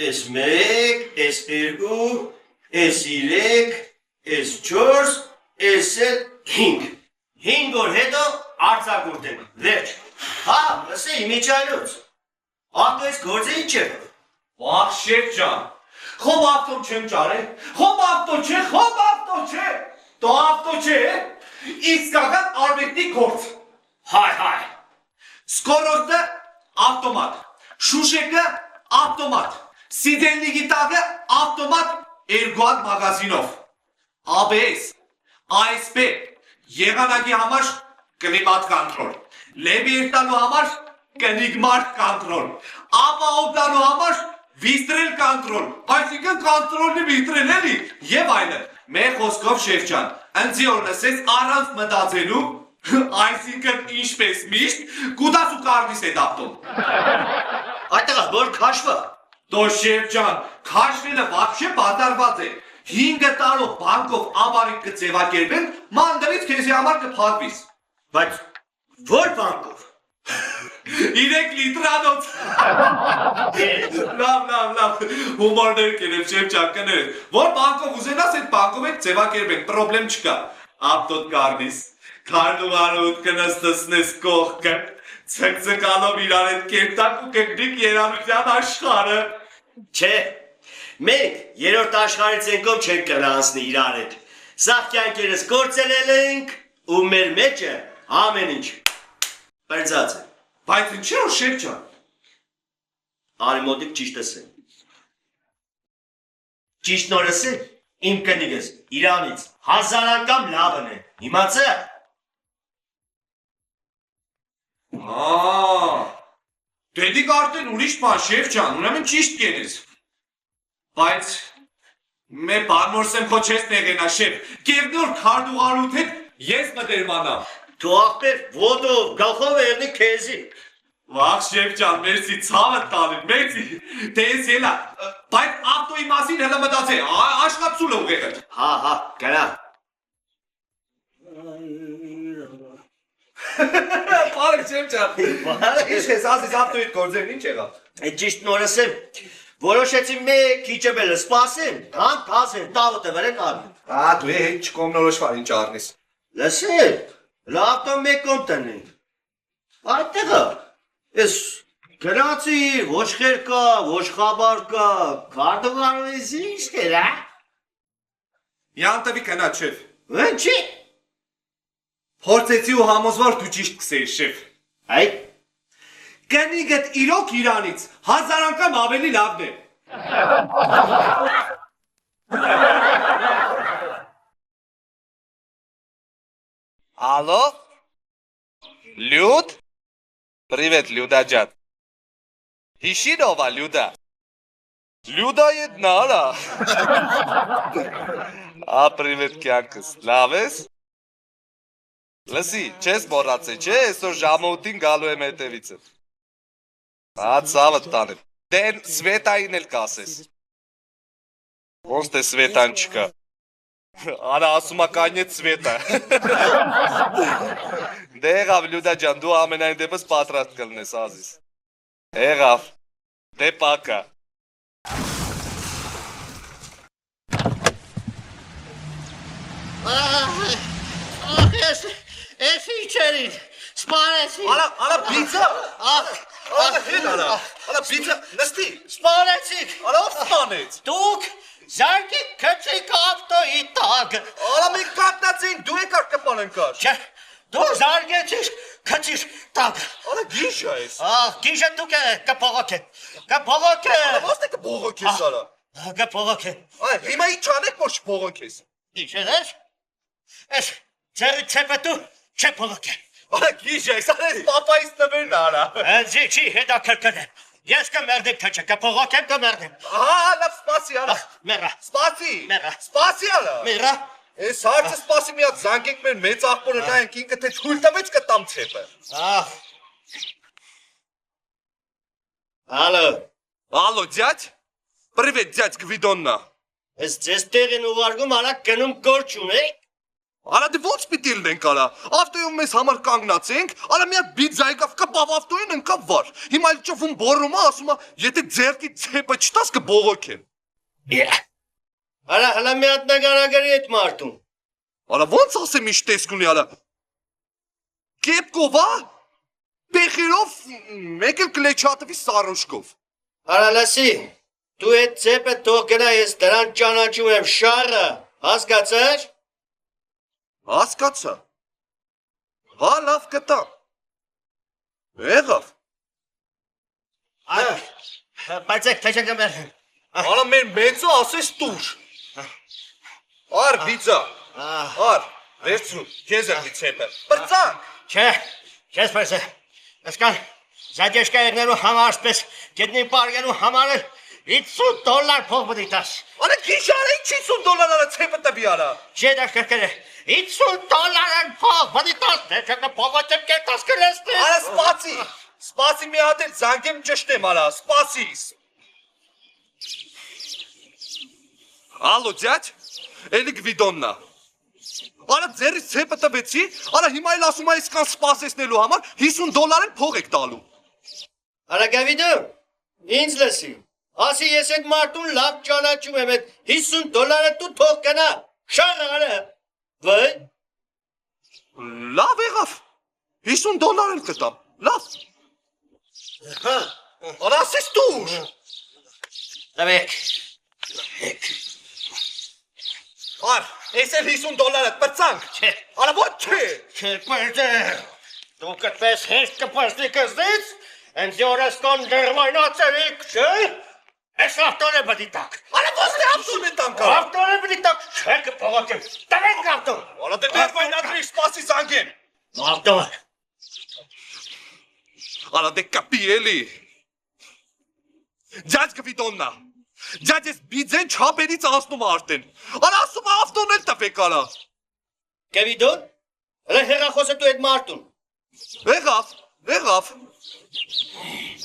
Էս 1, էս 2, էս 3, էս 4, էս 5 5 օր հետո արձակուրդենք, վերջ հա, լսի, իմիջայլոց ատո ես գործը ինչ է Վախ շեփ ջան Խոբ ավտո չեմ ճարել Խոբ ավտո չէ Տո ավտո չէ Իսկական արվեստի գործ Հայ Սկորոստը ավտոմատ Շուշեկը ավտոմատ Սիդելնիգի տակը ավտոմատ Էրգոատ մագազինով ABS ASP Եղանակի համար կլիմատ կանտրոլ Լեբի երտալու համար կնիգմարտ կանտրոլ ապահովտալու համար վիստրել կանտրոլ այսինքն կանտրոլի վիստրել էլի եւ այլն մեր խոսքով շեֆ ջան ընձի որ լսես առանց մտածելու այսինքն ինչպես միշտ կուտաս ու կարնիս է դապտում Այդտեղա որ քաշվա Դո շեֆ ջան քաշվելը вообще բադարված է 5 տարով բանկով ամարիկ կձևակերպեն մանդրից քեզի համար կփակվիս Բայց որ բանկով 3 լիտրանոց Լավ հումորներ կերև շեփ ջան կներես Որ բանկով ուզենաս այդ բանկով եք ձևակերպեք պրոբլեմ չկա Ապտոտ կարնիս Քարդուարուտ կնստսնես կողքը Ցկցկալով իրար հետ կերտակ ու կգնիկ երանության աշխարը Չէ Մենք երրորդ աշխարհից ենքով չենք կլանցնի իրար հետ Սաղ կյանքերս կործելել ենք ու մեր մեջը ամեն ինչ Պերձած է Բայց ինչի որ շեփ ջան Արի մոտիկ ճիշտ ասեմ Ճիշտ նորս է իմ կնիգս Իրանից 1000 անգամ լավն է Իմացա Դեդիկ արդեն ուրիշ բան շեփ ջան ուրեմն ճիշտ կենես Բայց մե բարմորսեմ քո չես տեղենա շեփ Կերնոր քարդուղարուտ հետ ես մտերմանամ Դու աղբեր ոտով գլխով երնի քեզի Վախ շեփ ջան մերսի ցավը տալի մերսի Դես ելա Բայց ավտոյի մասին հələ մտածե աշխատսուլ ուղեղը Հա գնա Բարեք շեփ ջան Ինչ ես ասես ավտոյիդ գործերն ինչ եղավ Այդ ճիշտ նորս է Որոշեցի մեկ քիչը բելը սպասեմ Հան կասեն տավոտը վրեք արի դու հետ չկոմնորոշվար ինչ առնես Լսել լավտո մեկ կոմ տնենք Այդտեղը Ես գնացի ոչխեր կա ոչխաբար կա Քարտուղարուից ինչ կեր հա Յանտվի կնա շեփ Ինչի Փորձեցի ու համոզվար դու ճիշտ կսեիր շեփ Այդ Կնիգդ իրոք Իրանից 1000 անգամ ավելի լավն է Алло? Люд? Привет, Люда джан. Ишинова, Люда. Люда една, ала? Привет, կյանքս, լավ ես? Լսի, չես մոռացել, չէ, այսօր ժամուտին գալու եմ հետևիցդ։ Ցավը տանեմ։ Դեն Սվետային էլ կասես։ Ոնց թե Սվետան չկա։ Արա ասում է կանյեց Սվետա։ Դե եղավ Լյուդա ջան, դու ամենայն դեպս պատրաստ կլնես ազիս։ Եղավ։ Դե պակա։ Ես իչերին սպարեցի Արա բիցա Արա բիցա նստի Սպարեցիք Արա սպանեց Դուք զարկեք քցեք ավտոյի տակ Արա մենք կապնացին դու եկար կպանենք կար Չէ դուք զարկեցիք քցիր տակ Արա գիշա ես Գիշը դուք կփողոք Ոնց է կփողոքես արա Կփողոք Հիմա ի չանեք որ չփողոքես Իչերես Ես ձերի ցեպետու չփողոք Արա գիշա ես արա պապայից նվերն արա Անձի չի հետաքրքրեմ Ես կմերդեմ թե չէ կփողոքեմ կմերդեմ լավ սպասի արա Մեռա Սպասի Մեռա Սպասի արա Մեռա Ես հարցը սպասի մի հատ զանգենք մեր մեծ աղբորը նայենք ինքը թե թույլ տվեց կտամ ցեպը Ալո դյաջ Привет, дядь Гвидонна Ես ձեզ տեղին ուղարկում արագ գնում կորչ ունեք Արա դե ո՞նց պիտի լինենք արա։ Ավտոյում մեզ համար կանգնացենք, արա մի հատ բիձայկավ կպավ ավտոյին ընկավ վար։ Հիմա էլ ճովում բորում է, ասում է, եթե ձերքի ցեպը չտաս կբողոքեն։ Արա հլա մի հատ նկարագրի այդ մարդուն։ Արա ո՞նց ասեմ ինչ տեսք ունի արա։ Կեպկով է։ Պեխերով մեկ էլ կլեչատվի սարոշկով։ Արա լսի, դու այդ ցեպը թող գնա, ես դրան ճանաչում եմ շարը, հասկացար։ Հասկացա։ Հա լավ կտա։ Եղավ։ Բայց եք թեժակամեր։ Արա մեր մեծը ասես տուր։ Ար բիծա։ Ար, վերցրու, քեզ եմ ցեպը։ Բրծանք։ Չէ, չես պեսը։ Ասկան, զադեշկայերներու համար ասպես գետնի պարգենու համար $50 փող բդի տաս։ Արա գիշարը $50 արա ցեպը տվի արա։ Չէ դաշկերքերը, $50 փող բդի տաս, դեչակը փողը չեմ կետաս կլեսնի։ Արա սպացի, սպացի մի հատ էլ զանգեմ ճշտեմ արա, սպացի։ Ալո ջաջ, էլի գվիդոննա։ Արա ձերից ցեպը տվեցի, արա հիմա էլ ասում է իսկան սպասեցնելու համար $50 էլ փող եք տալու։ Արա Գավիդո, ինձ լսի։ Ասի ես այդ մարդուն լավ ճանաչում եմ, այդ $50 դու թող գնա։ Շարը արա։ Վայ։ Լավ եղավ։ $50 էլ կտամ։ Լավ։ Հա, Արա ասես դուր։ տվեք։ Ար, ես էլ $50 բրծանք։ Չէ։ Արա ոչ չէ։ Չէ, պերդե։ Դու կտպես հեշտ կպրստի կզից, ընձ յորսկոն դերվայնացերիք, չէ։ Ես ավտոն է բդի տակ։ Արա ոչ թե ավտոն են տան կար։ Ավտոն է բդի տակ, չէ կպողոքեմ։ Տվեք ավտոն։ Արա դե դերվայնացրի սպասի զանգեմ։ Ավտոն։ Արա դե կապի էլի։ Ջաջ գվիդոննա։ Ջաջ ես բիձեն չապերից ասնում արդեն։ Արա ասում է ավտոն էլ տվեք արա։ Գավիդոն, հլա հեռախոսը դու այդ մարդուն։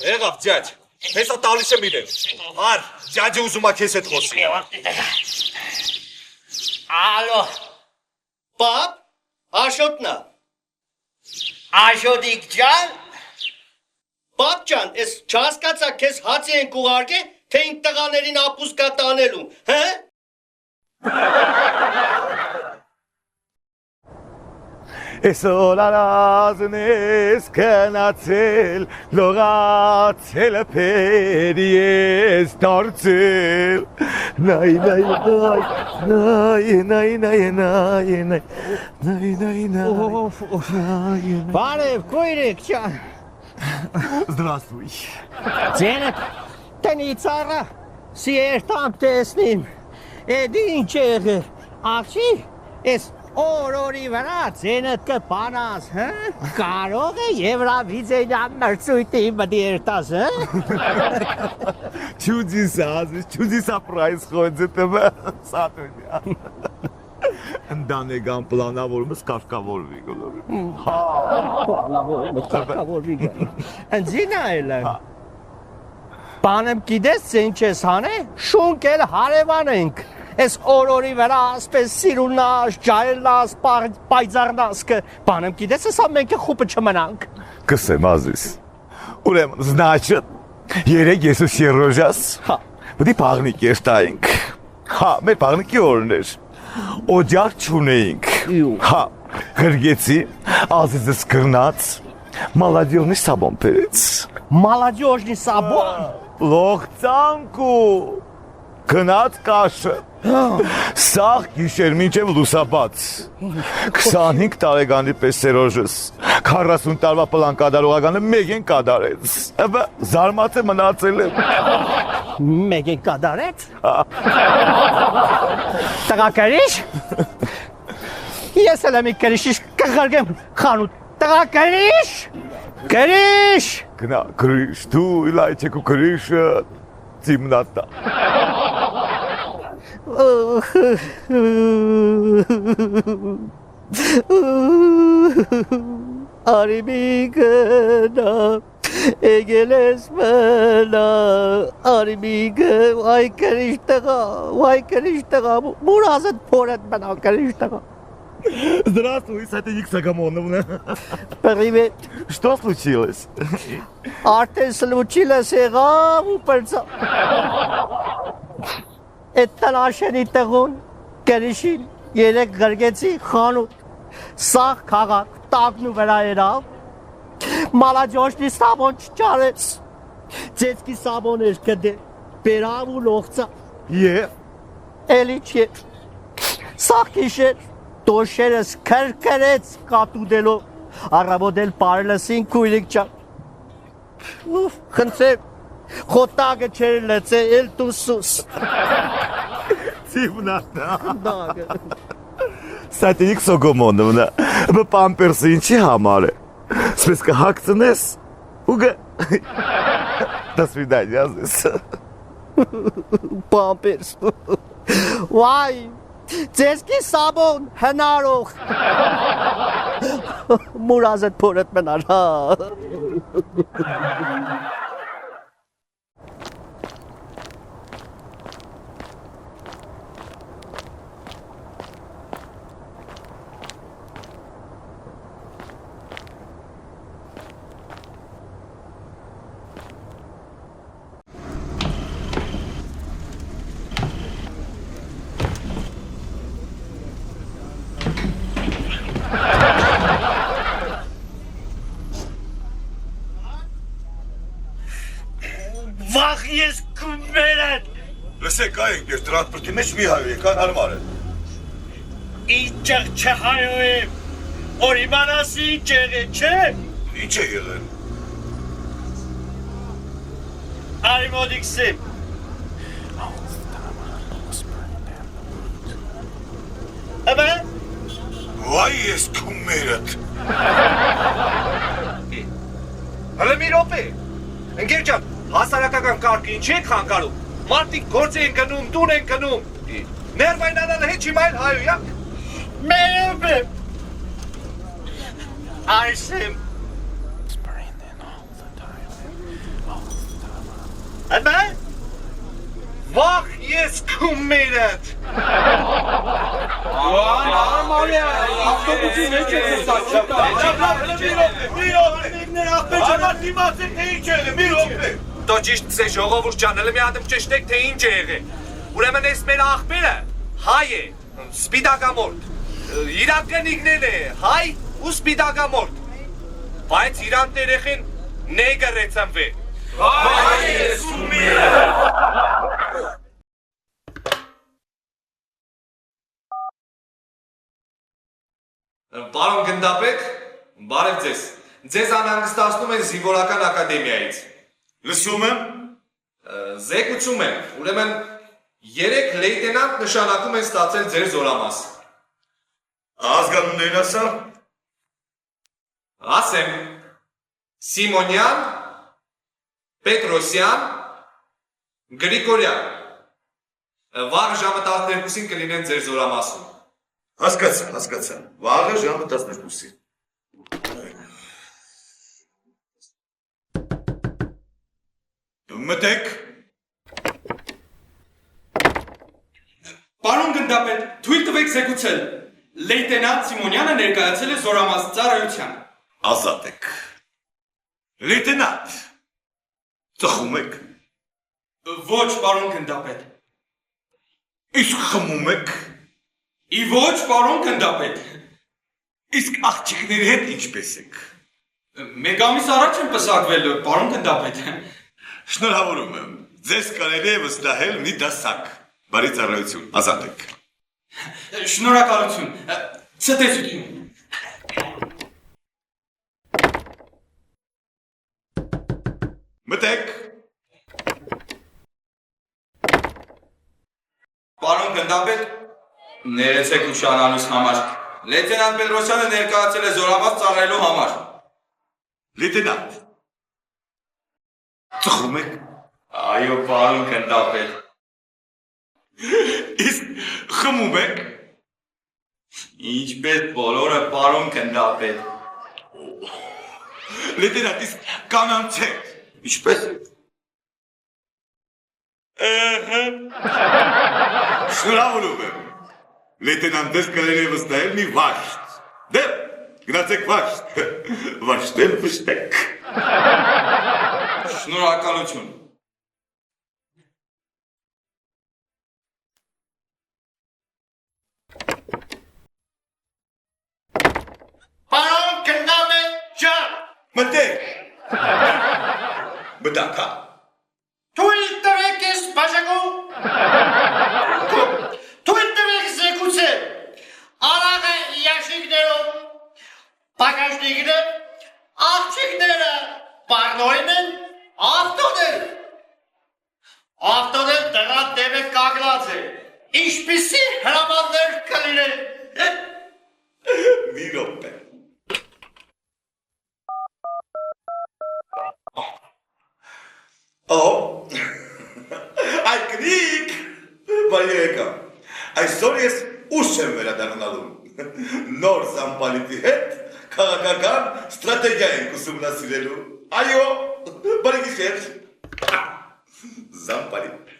Եղավ, ջաջ։ Հեսա տալիս եմ իրեն։ Ար, ջաջը ուզում է քեզ հետ խոսի։ Ալո։ Պապ, Աշոտնա։ Աշոտիկ ջան։ Պապ ջան, ես չհասկացա քեզ հացի են կուղարկե, թե իմ տղաներին ապուսկա տանելու, հա? Այսօր արազն ես կնացել, լողացել պերի ես դարձել, Բարև, կույրիկ ջան։ Здравствуй. Ձենդ տնից առա, սիերտամ տեսնիմ, էդ ինչ եղել, աղջի, ես օրորի վրա ձենդ կպանաս, կարող է Եվրավիզենյան մրցույթի մդիրտաս, Чудеса происходят, Սատունյան։ Ընդանեկան պլանավորումս կարգավորվի գոլորի։ կարգավորվի գա։ Ընձինա էլան։ Բանեմ գիտես ինչ ես հանե, շունկ էլ հարևան ենք։ Ես օրորի վրա ասպես սիրունաս, ջայլնաս, պայծառնաս կը, բանեմ գիտես ես ամենք խուպը չմնանք։ Կսեմ ազիս։ Ուրեմն, значит, երեք ես ու Սերոժաս, բդի պաղնիկ ես տայինք։ Հա, մեր պաղնիկի օրն էր։ Օջար չունեինք։ Հա, գրգեցի, ազիզս կրնաց, մալադյորնի սաբոն պերեց։ Մալադյորնի սաբոն։ Լողցանքու, կնած կաշը, սաղ գիշեր մինչև լուսաբաց, 25 տարեկանի պես Սերոժս, 40 տարվա պլան կադարողականը մեկ են կադարեց, զարմաց է մնացել եմ։ Մեկ են կադարեց։ Տղակարիշ, ես էլ եմ կրիշիշ կղարգեմ խանութ, տղակարիշ, կրիշ։ Գնա, կրիշ, դու իլայչեք ու կրիշը ծիմնատա։ Արիմիգնա, էգել ես մնա, արիմիգը, վայ կրիշ տղա, մուրազդ փորդ մնա կրիշ տղա։ Здравствуй, сатаник Сагамоновна. Привет. Что случилось? Արդեն случилось եղավ ու պրծա։ Այդ տնաշենի տեղուն կերիշին երեք գրգեցի խանութ, սաղ քաղաք տակնու վրա երավ, մալաջոշնի սաբոն չճարեց, ձեցկի սաբոն էր կդե, բերավ ու լողցա, Եվ էլի չէ, սաղ կիշեր, դոշերս կրկրեց կատուդելով, առավոտ էլ պարելսին կույլիկ չան, խնդրեմ, խոտակը չեր լծե, էլ տուսուս, Темнота. դագը, Սատաник Սագամոновна, պամպերսը ինչի համար է։ Սպես կհագցնես ու գ До свидания, ազես։ պամպերս, վայ, ձեզկի սաբոն հնարող, մուրազդ փորդ մնար, հա։ Վախ ես կումբերդ, Լսեք, այն ես տրանսպորտի մեջ մի հայ եկան հարմար է։ իջեղ չհայով եմ, որ իմանասի իջեղ է, չէ, Ինչ է եղել։ արի մոդիքսիմ, Աբա, Վայ ես քումերդ։ Հələ մի րոպե։ Ընկեր ջան, հասարակական կարգը ինչ եք խանգարում։ Մարդիկ գործ են գնում, տուն են գնում։ Ներվային անալը հետ չիմայել հայոյա։ մերով եմ, արսեմ, Աբա, Վախ ես քումերդ։ Դո ճիշտ է ժողովուրդ ջան, հələ մի հատ ճշտեք թե ինչ է եղել։ Ուրեմն էս մեր աղբերը հայ է, սպիտակամորթ։ Իրան կնիկներ է, հայ ու սպիտակամորթ։ Բայց իրան երեխեն նեգր է ծնվել։ Վայ ես քումերդ։ Պարոն գնդապետ, բարև ձեզ։ Ձեզ անհանգստացնում են զինվորական ակադեմիայից։ Լսում եմ։ Զեկուցում եմ, ուրեմն 3 լեյտենանտ նշանակում են ստացել ձեր զորամաս։ Ազգանուններն ասա։ Ասեմ, Սիմոնյան, Պետրոսյան, Գրիգորյան։ Վաղ ժամը 12-ին կլինեն ձեր զորամասում։ Հասկացա։ Վաղը ժամը 12-ին։ Մտեք։ Պարոն գնդապետ, թույլ տվեք զեկուցել։ Լեյտենանտ Սիմոնյանը ներկայացել է զորամաս ծառայության։ Ազատ եք։ Լեյտենանտ։ Ծխում եք։ Ոչ, պարոն գնդապետ։ Իսկ խմում եք։ Ի ոչ, պարոն գնդապետ։ Իսկ աղջիկների հետ ինչպես եք։ Մեկ ամիս առաջ եմ պսակվել, պարոն գնդապետ։ Շնորհավորում եմ։ Ձեզ կարելի է վստահել մի դասակ։ Բարի ծառայություն, ազատ եք։ Շնորհակալություն։ Ցտեսություն։ Մտեք։ Պարոն գնդապետ, ներեցեք ուշանալուց համար։ Լեյտենանտ Պետրոսյանը ներկայացել է զորամաս ծառայելու համար։ Լեյտենանտ։ Ծխում եք։ Այո, պարոն գնդապետ։ Իսկ խմում եք։ Ինչպես բոլորը, պարոն գնդապետ։ Լեյտենանտ, իսկ կանանց հետ։ Ինչպես եք։ Շնորհավորում եմ։ լեյտենանտես կարելի է վստահել մի վաշտ։ Դե, գնացեք վաշտ։ Վաշտել վշտեք։ Շնորհակալություն։ Պարոն Գնդամե ջան, Մտեք։ Բդակա։ թույլ տվեք ես բաժակու։ Թույլ տվեք զեկուցե։ Արաղը ящիկներով, պակաշնիկները, աղջիկները, պարնորին են, ավտոներ դրա դեպը կագնած է։ Ինչպիսի հրամաններ կլինեն։ Մի րոպե։ Այ կնիկ, բայեկա, այսօր ես ուշ եմ վերադառնալու, նոր Զամպալիտի հետ քաղաքական ստրատեգիա ենք ուսումնասիրելու, այո, բարի գիշեր, Զամպալիտ։